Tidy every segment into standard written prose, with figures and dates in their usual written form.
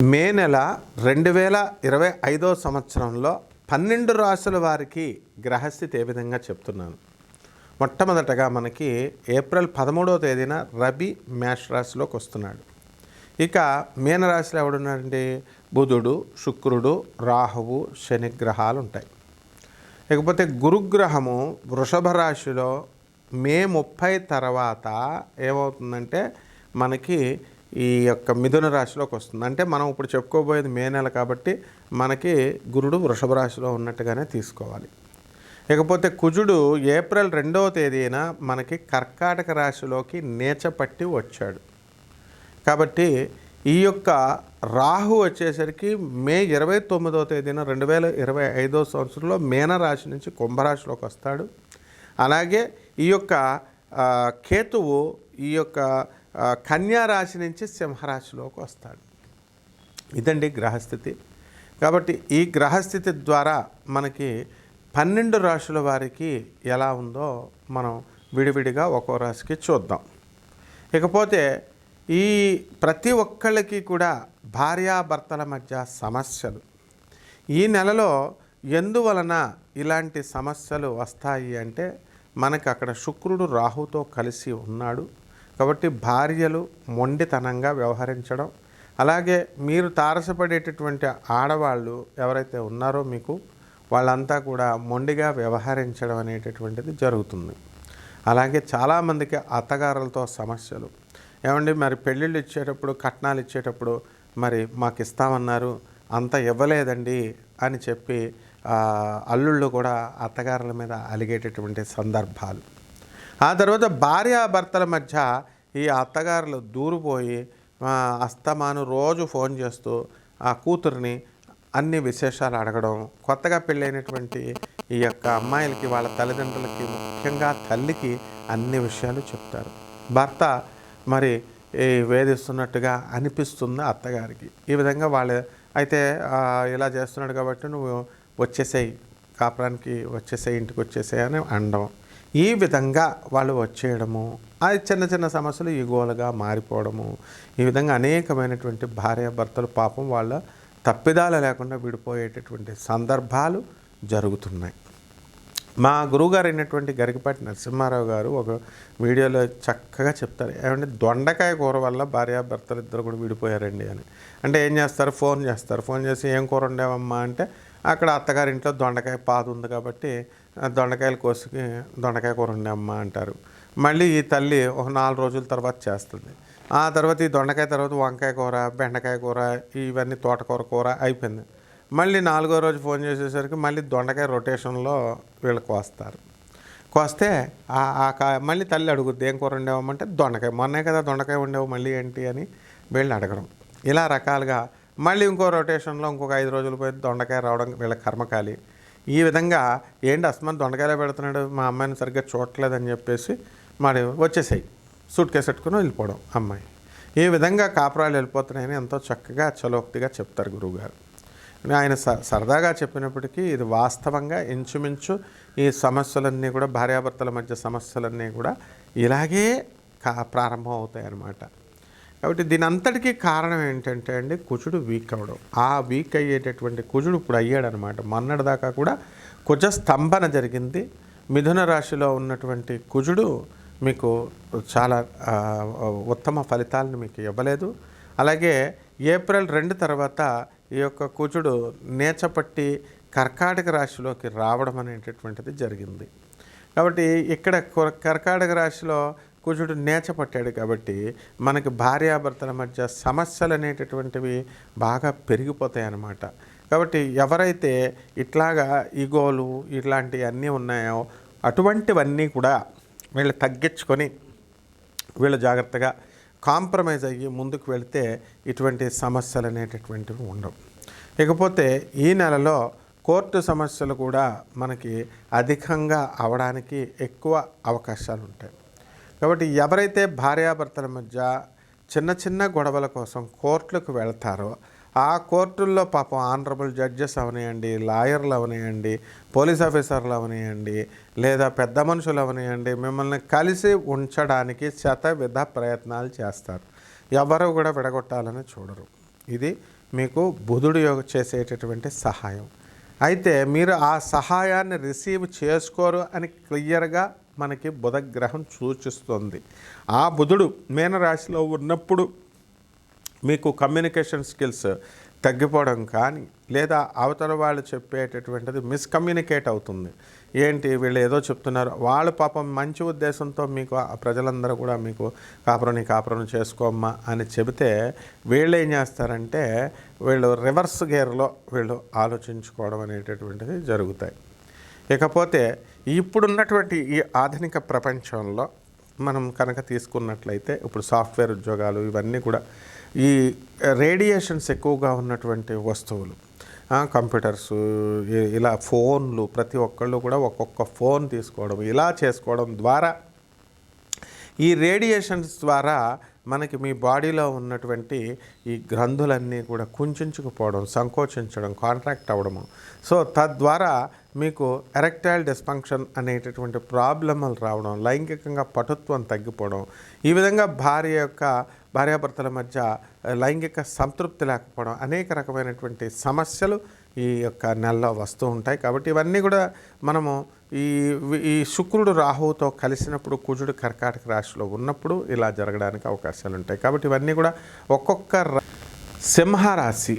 మే నెల 2025 సంవత్సరంలో 12 రాశుల వారికి గ్రహస్థితి ఏ విధంగా చెప్తున్నాను. మొట్టమొదటగా మనకి ఏప్రిల్ 13వ తేదీన రవి మేష రాశిలోకి వస్తున్నాడు. ఇక మీనరాశిలో ఎవడున్నాడండి? బుధుడు, శుక్రుడు, రాహువు, శని గ్రహాలు ఉంటాయి. ఇకపోతే గురుగ్రహము వృషభ రాశిలో మే 30 తర్వాత ఏమవుతుందంటే మనకి ఈ యొక్క మిథున రాశిలోకి వస్తుంది. అంటే మనం ఇప్పుడు చెప్పుకోబోయేది మే నెల కాబట్టి మనకి గురుడు వృషభ రాశిలో ఉన్నట్టుగానే తీసుకోవాలి. ఇకపోతే కుజుడు ఏప్రిల్ 2వ తేదీన మనకి కర్కాటక రాశిలోకి నీచపట్టి వచ్చాడు. కాబట్టి ఈ యొక్క రాహు వచ్చేసరికి మే 29వ తేదీన 2025 సంవత్సరంలో మీనరాశి నుంచి కుంభరాశిలోకి వస్తాడు. అలాగే ఈ యొక్క కేతువు ఈ యొక్క కన్యా రాశి నుంచి సింహరాశిలోకి వస్తాడు. ఇదండి గ్రహస్థితి. కాబట్టి ఈ గ్రహస్థితి ద్వారా మనకి 12 రాశుల వారికి ఎలా ఉందో మనం విడివిడిగా ఒక్కో రాశికి చూద్దాం. ఇకపోతే ఈ ప్రతి ఒక్కళ్ళకి కూడా భార్యాభర్తల మధ్య సమస్యలు ఈ నెలలో ఎందువలన ఇలాంటి సమస్యలు వస్తాయి అంటే మనకి అక్కడ శుక్రుడు రాహుతో కలిసి ఉన్నాడు. కాబట్టి భార్యలు మొండితనంగా వ్యవహరించడం, అలాగే మీరు తారసపడేటటువంటి ఆడవాళ్ళు ఎవరైతే ఉన్నారో మీకు వాళ్ళంతా కూడా మొండిగా వ్యవహరించడం అనేటటువంటిది జరుగుతుంది. అలాగే చాలామందికి అత్తగారులతో సమస్యలు. ఏమండి మరి పెళ్ళిళ్ళు ఇచ్చేటప్పుడు కట్నాలు ఇచ్చేటప్పుడు మరి మాకు ఇస్తామన్నారు అంత ఇవ్వలేదండి అని చెప్పి అల్లుళ్ళు కూడా అత్తగారుల మీద అలిగేటటువంటి సందర్భాలు. ఆ తర్వాత భార్యాభర్తల మధ్య ఈ అత్తగారులు దూరిపోయి అస్తమాను రోజు ఫోన్ చేస్తూ ఆ కూతురిని అన్ని విశేషాలు అడగడం, కొత్తగా పెళ్ళైనటువంటి ఈ యొక్క అమ్మాయిలకి వాళ్ళ తల్లిదండ్రులకి ముఖ్యంగా తల్లికి అన్ని విషయాలు చెప్తారు. భర్త మరి వేధిస్తున్నట్టుగా అనిపిస్తుంది అత్తగారికి. ఈ విధంగా వాళ్ళు అయితే ఇలా చేస్తున్నాడు కాబట్టి నువ్వు వచ్చేసేయి, కాపురానికి వచ్చేసేయి, ఇంటికి వచ్చేసేయి అని అనడం. ఈ విధంగా వాళ్ళు వచ్చేయడము, అది చిన్న చిన్న సమస్యలు ఈగోలుగా మారిపోవడము, ఈ విధంగా అనేకమైనటువంటి భార్యాభర్తలు పాపం వాళ్ళ తప్పిదాలు లేకుండా విడిపోయేటటువంటి సందర్భాలు జరుగుతున్నాయి. మా గురువుగారు అయినటువంటి గరికపాటి నరసింహారావు గారు ఒక వీడియోలో చక్కగా చెప్తారు. ఏమంటే దొండకాయ కూర వల్ల భార్యాభర్తలు ఇద్దరు కూడా విడిపోయారండి అని. అంటే ఏం చేస్తారు? ఫోన్ చేస్తారు. ఫోన్ చేసి ఏం కూర వండావమ్మా అంటే అక్కడ అత్తగారింట్లో దొండకాయ పాదు ఉంది కాబట్టి దొండకాయలు కోసుకి దొండకాయ కూర వండామ్మా అంటారు. మళ్ళీ ఈ తల్లి ఒక 4 రోజుల తర్వాత చేస్తుంది. ఆ తర్వాత ఈ దొండకాయ తర్వాత వంకాయ కూర, బెండకాయ కూర, ఇవన్నీ తోటకూర కూర అయిపోయింది. మళ్ళీ 4వ రోజు ఫోన్ చేసేసరికి మళ్ళీ దొండకాయ రొటేషన్లో వీళ్ళు కోస్తారు. కోస్తే మళ్ళీ తల్లి అడుగుద్ది ఏం కూర వండావమ్మంటే దొండకాయ, మొన్నే కదా దొండకాయ వండావు మళ్ళీ ఏంటి అని వీళ్ళని అడగడం. ఇలా రకాలుగా మళ్ళీ ఇంకో రొటేషన్లో ఇంకొక 5 రోజులు పోయి దొండకాయ రావడం వీళ్ళ కర్మకాలి. ఈ విధంగా ఏంటి అస్మాన్ దొండకాయలే పెడుతున్నాడు, మా అమ్మాయిని సరిగ్గా చూడట్లేదని చెప్పేసి మరి వచ్చేసాయి సూట్ కేసు పెట్టుకుని వెళ్ళిపోవడం అమ్మాయి. ఈ విధంగా కాపురాలు వెళ్ళిపోతున్నాయని ఎంతో చక్కగా చలోక్తిగా చెప్తారు గురువుగారు. ఆయన సరదాగా చెప్పినప్పటికీ ఇది వాస్తవంగా ఇంచుమించు ఈ సమస్యలన్నీ కూడా భార్యాభర్తల మధ్య సమస్యలన్నీ కూడా ఇలాగే ప్రారంభం అవుతాయి అన్నమాట. కాబట్టి దీని అంతటికీ కారణం ఏంటంటే అండి కుజుడు వీక్ అవ్వడం. ఆ వీక్ అయ్యేటటువంటి కుజుడు ఇప్పుడు అయ్యాడనమాట. మొన్నటిదాకా కూడా కుజ స్తంభన జరిగింది. మిథున రాశిలో ఉన్నటువంటి కుజుడు మీకు చాలా ఉత్తమ ఫలితాలను మీకు ఇవ్వలేదు. అలాగే ఏప్రిల్ 2 తర్వాత ఈ యొక్క కుజుడు నీచపట్టి కర్కాటక రాశిలోకి రావడం అనేటటువంటిది జరిగింది. కాబట్టి ఇక్కడ కర్కాటక రాశిలో కుజుడు నీచపట్టాడు కాబట్టి మనకి భార్యాభర్తల మధ్య సమస్యలు అనేటటువంటివి బాగా పెరిగిపోతాయి అన్నమాట. కాబట్టి ఎవరైతే ఇట్లాగా ఈగోలు ఇట్లాంటివి అన్నీ ఉన్నాయో అటువంటివన్నీ కూడా వీళ్ళు తగ్గించుకొని వీళ్ళు జాగ్రత్తగా కాంప్రమైజ్ అయ్యి ముందుకు వెళితే ఇటువంటి సమస్యలు అనేటటువంటివి ఉండవు. ఇకపోతే ఈ నెలలో కోర్టు సమస్యలు కూడా మనకి అధికంగా అవడానికి ఎక్కువ అవకాశాలు ఉంటాయి. కాబట్టి ఎవరైతే భార్యాభర్తల మధ్య చిన్న చిన్న గొడవల కోసం కోర్టులకు వెళ్తారో ఆ కోర్టుల్లో పాపం ఆనరబుల్ జడ్జెస్ అవనియండి, లాయర్లు అవనియండి, పోలీస్ ఆఫీసర్లు అవనియండి, లేదా పెద్ద మనుషులు అవనియండి, మిమ్మల్ని కలిసి ఉంచడానికి శతవిధ ప్రయత్నాలు చేస్తారు. ఎవరు కూడా విడగొట్టాలని చూడరు. ఇది మీకు బుధుడు చేసేటటువంటి సహాయం. అయితే మీరు ఆ సహాయాన్ని రిసీవ్ చేసుకోరు అని క్లియర్గా మనకి బుధగ్రహం సూచిస్తుంది. ఆ బుధుడు మీనరాశిలో ఉన్నప్పుడు మీకు కమ్యూనికేషన్ స్కిల్స్ తగ్గిపోవడం కానీ, లేదా అవతల వాళ్ళు చెప్పేటటువంటిది మిస్కమ్యూనికేట్ అవుతుంది. ఏంటి వీళ్ళు ఏదో చెప్తున్నారు, వాళ్ళు పాపం మంచి ఉద్దేశంతో మీకు ప్రజలందరూ కూడా మీకు కాపురం చేసుకోమ్మా అని చెబితే వీళ్ళు ఏం చేస్తారంటే వీళ్ళు రివర్స్ గేర్లో వీళ్ళు ఆలోచించుకోవడం అనేటటువంటిది జరుగుతాయి. ఇకపోతే ఇప్పుడున్నటువంటి ఈ ఆధునిక ప్రపంచంలో మనం కనుక తీసుకున్నట్లయితే ఇప్పుడు సాఫ్ట్వేర్ ఉద్యోగాలు ఇవన్నీ కూడా ఈ రేడియేషన్స్ ఎక్కువగా ఉన్నటువంటి వస్తువులు, కంప్యూటర్స్, ఇలా ఫోన్లు, ప్రతి ఒక్కళ్ళు కూడా ఒక్కొక్క ఫోన్ తీసుకోవడం, ఇలా చేసుకోవడం ద్వారా ఈ రేడియేషన్స్ ద్వారా మనకి మీ బాడీలో ఉన్నటువంటి ఈ గ్రంథులన్నీ కూడా కుంచుకుపోవడం, సంకోచించడం, కాంట్రాక్ట్ అవ్వడము. సో తద్వారా మీకు ఎరెక్టైల్ డిస్ఫంక్షన్ అనేటటువంటి ప్రాబ్లమ్లు రావడం, లైంగికంగా పటుత్వం తగ్గిపోవడం, ఈ విధంగా భార్యాభర్తల మధ్య లైంగిక సంతృప్తి లేకపోవడం, అనేక రకమైనటువంటి సమస్యలు ఈ యొక్క నెలలో వస్తూ ఉంటాయి. కాబట్టి ఇవన్నీ కూడా మనము ఈ శుక్రుడు రాహువుతో కలిసినప్పుడు, కుజుడు కర్కాటక రాశిలో ఉన్నప్పుడు ఇలా జరగడానికి అవకాశాలు ఉంటాయి. కాబట్టి ఇవన్నీ కూడా ఒక్కొక్క సింహరాశి,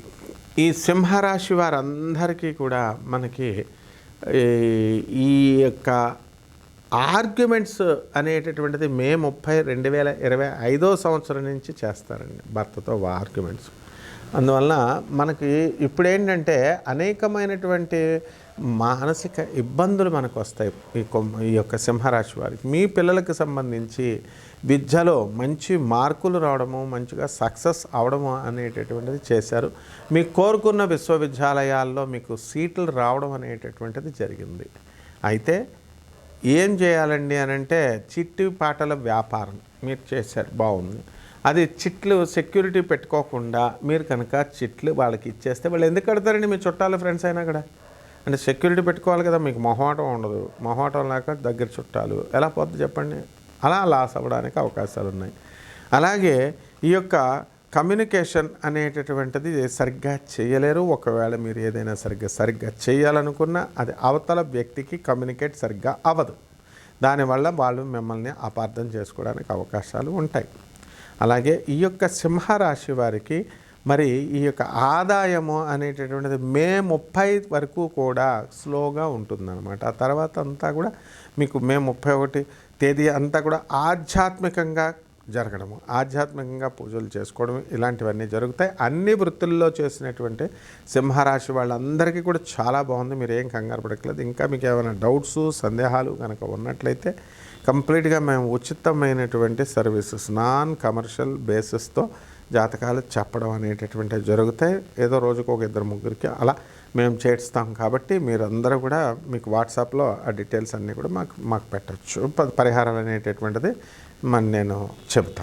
ఈ సింహరాశి వారందరికీ కూడా మనకి ఈ యొక్క ఆర్గ్యుమెంట్స్ అనేటటువంటిది మే 30, 2025 సంవత్సరం నుంచి చేస్తారండి భర్తతో ఆర్గ్యుమెంట్స్. అందువలన మనకి ఇప్పుడేంటంటే అనేకమైనటువంటి మానసిక ఇబ్బందులు మనకు వస్తాయి ఈ యొక్క సింహరాశి వారికి. మీ పిల్లలకు సంబంధించి విద్యలో మంచి మార్కులు రావడము, మంచిగా సక్సెస్ అవడము అనేటటువంటిది చేశారు. మీకు కోరుకున్న విశ్వవిద్యాలయాల్లో మీకు సీట్లు రావడం అనేటటువంటిది జరిగింది. అయితే ఏం చేయాలండి అని అంటే చిట్టి పాటల వ్యాపారం మీరు చేశారు, బాగుంది. అది చిట్లు సెక్యూరిటీ పెట్టుకోకుండా మీరు కనుక చిట్లు వాళ్ళకి ఇచ్చేస్తే వాళ్ళు ఎందుకు కడతారండి? మీ చుట్టాలు ఫ్రెండ్స్ అయినా కూడా అంటే సెక్యూరిటీ పెట్టుకోవాలి కదా. మీకు మొహమాటం ఉండదు, మొహమాటం లేక దగ్గర చుట్టాలు ఎలా పోద్ది చెప్పండి. అలా లాస్ అవ్వడానికి అవకాశాలు ఉన్నాయి. అలాగే ఈ యొక్క కమ్యూనికేషన్ అనేటటువంటిది సరిగ్గా చేయలేరు. ఒకవేళ మీరు ఏదైనా సరిగ్గా చేయాలనుకున్నా అది అవతల వ్యక్తికి కమ్యూనికేట్ సరిగ్గా అవ్వదు. దానివల్ల వాళ్ళు మిమ్మల్ని అపార్థం చేసుకోవడానికి అవకాశాలు ఉంటాయి. అలాగే ఈ యొక్క సింహరాశి వారికి మరి ఈ యొక్క ఆదాయము అనేటటువంటిది మే 30 వరకు కూడా స్లోగా ఉంటుందన్నమాట. ఆ తర్వాత అంతా కూడా మీకు మే 31 తేదీ అంతా కూడా ఆధ్యాత్మికంగా జరగడము, ఆధ్యాత్మికంగా పూజలు చేసుకోవడం, ఇలాంటివన్నీ జరుగుతాయి. అన్ని వృత్తుల్లో చేసినటువంటి సింహరాశి వాళ్ళందరికీ కూడా చాలా బాగుంది. మీరు ఏం కంగారు పడట్లేదు. ఇంకా మీకు ఏమైనా డౌట్స్, సందేహాలు కనుక ఉన్నట్లయితే కంప్లీట్గా మేము ఉచితమైనటువంటి సర్వీసెస్, నాన్ కమర్షియల్ బేసిస్తో జాతకాలు చెప్పడం అనేటటువంటివి జరుగుతాయి. ఏదో రోజుకు ఒక 2-3కి అలా మేము చేస్తాం. కాబట్టి మీరందరూ కూడా మీకు వాట్సాప్లో ఆ డీటెయిల్స్ అన్నీ కూడా మాకు పెట్టచ్చు. పరిహారాలు అనేటటువంటిది నేను చెబుతాను.